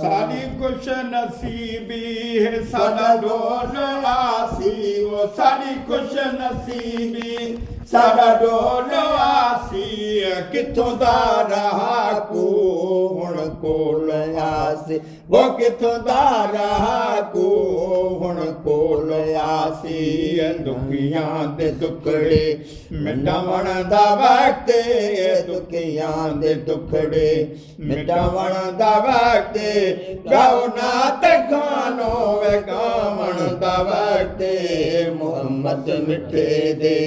सारी कुछ नसीबी है साडा डोल आसी वो सारी कुछ नसीबी साडा डोल आसी किथों दा रहा को हुण कोल आसी वो किथों दा रहा को हुण कोल आसी दुखियां दे दुखड़े मिटावण दा वक्त दुखियां दे दुखड़े मिटावण दा वक्त गाओ नात खानो वे गावण दा वक्त मोहम्मद मिठे दे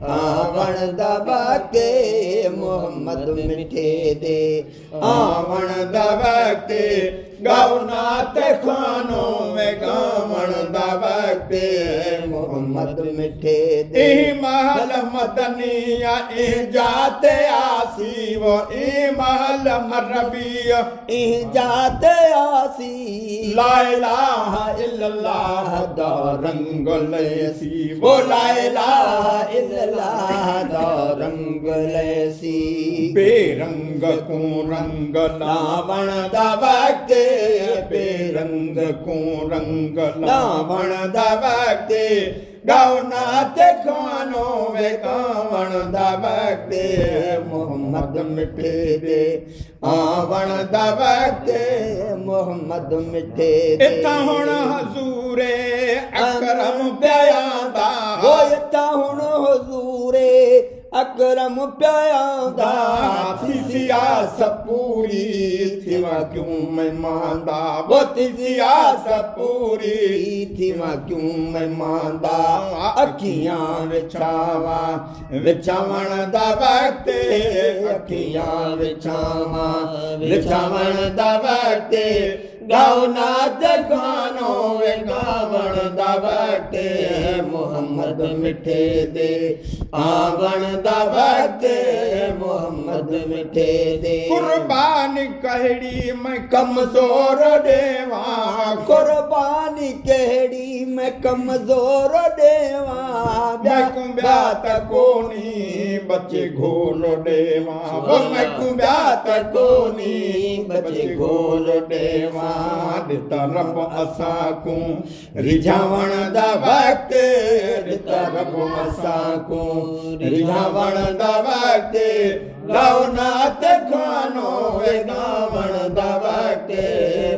आवण दा वक्त मोहम्मद मिठे दे आवण दा वक्त गाओ नात खानो में गावण दा वक्त मोहम्मद मिठे दे महल मदनिया जात आसी वो महल मरबिया जात आसी ला इलाहा इल्लल्लाह दा रंग लेसी वो ला इलाहा इल्लल्लाह दा रंग लेसी बेरंग को रंग लावण दा वक्त बेरंग को रंग लावण दा वक्त गाओ नात खानो वे गावण दा वक्त मोहम्मद मिठे दे आवण दा वक्त मोहम्मद मिठे दे इता हुण हजूरे अकरम प्यादा हो इता हुण हजूरे अकरम प्यादा सियास पूरी थिवा क्यों मैं मांदा वो सियास पूरी थिवा क्यों मैं मांदा अखियां विछावा विछावण दा वक्त अखियां विछावा विछावण दा वक्त गाओ नात खानो वे गावण दा वक्त मोहम्मद मिठे दे आवण दा वक्त मोहम्मद मिठे दे कुर्बानी कहड़ी मैं कमजोर देवा कुर्बानी कहड़ी मैं कमजोर देवा मैं कुंब्यात कोनी बच्चे घोल देवा मैं कुंब्यात कोनी बच्चे घोल देवा दिता रब असां को रिझावण दा वक्त दिता रब असां को रिझावण दा वक्त गाओ नात खानो वे गावण दा वक्त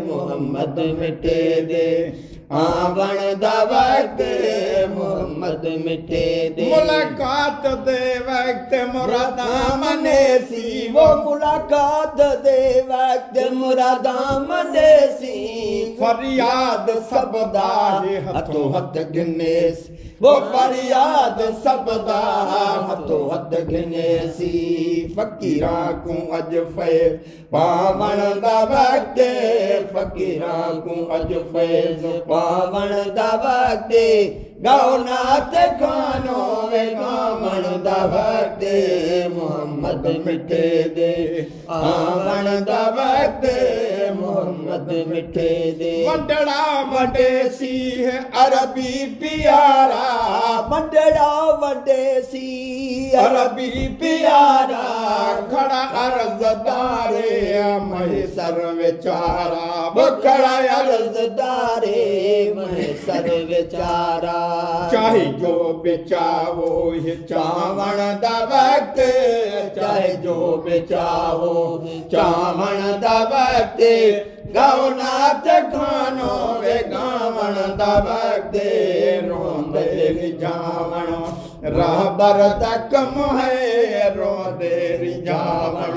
मोहम्मद मिठे दे आवण दा वक्त मोहम्मद मिठे दे मुलाकात दे वक्त मुरादा मनेसी वो मुलाकात दे वक्त मुरादा मनेसी फरियाद सबदा हथों हथ गिनेस वो फरियाद सबदा हथों हथ गिनेसी फकीरा को अज फैज़ पावण दा वक्त फकीरा को अज फैज़ पावण दा वक्त गाओ नात खानो वे गावण दा वक्त मोहम्मद मिठे दे आवण दा वक्त मोहम्मद मिठे दे वंडड़ा वडेसी है अरबी प्यारा वंडड़ा वडेसी अरबी प्यारा खड़ा अर्जदारे महेसर विचारा खड़ा अर्जदारे महेसर विचारा चाहे जो बेचावो ये चावण दा वक्त चाहे जो बेचावो चावण दा वक्त गाओ नात खानो वे गावण दा वक्त रोंदे रिझावण राहबर दा कम है रोंदे रिझावण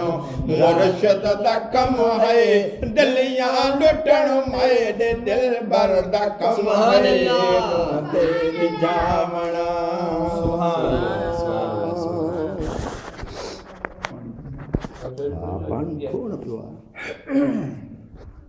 मुर्शिद दा कम है दिलियां लुटण मैं दिल भर दा कम है रोंदे रिझावण सुभान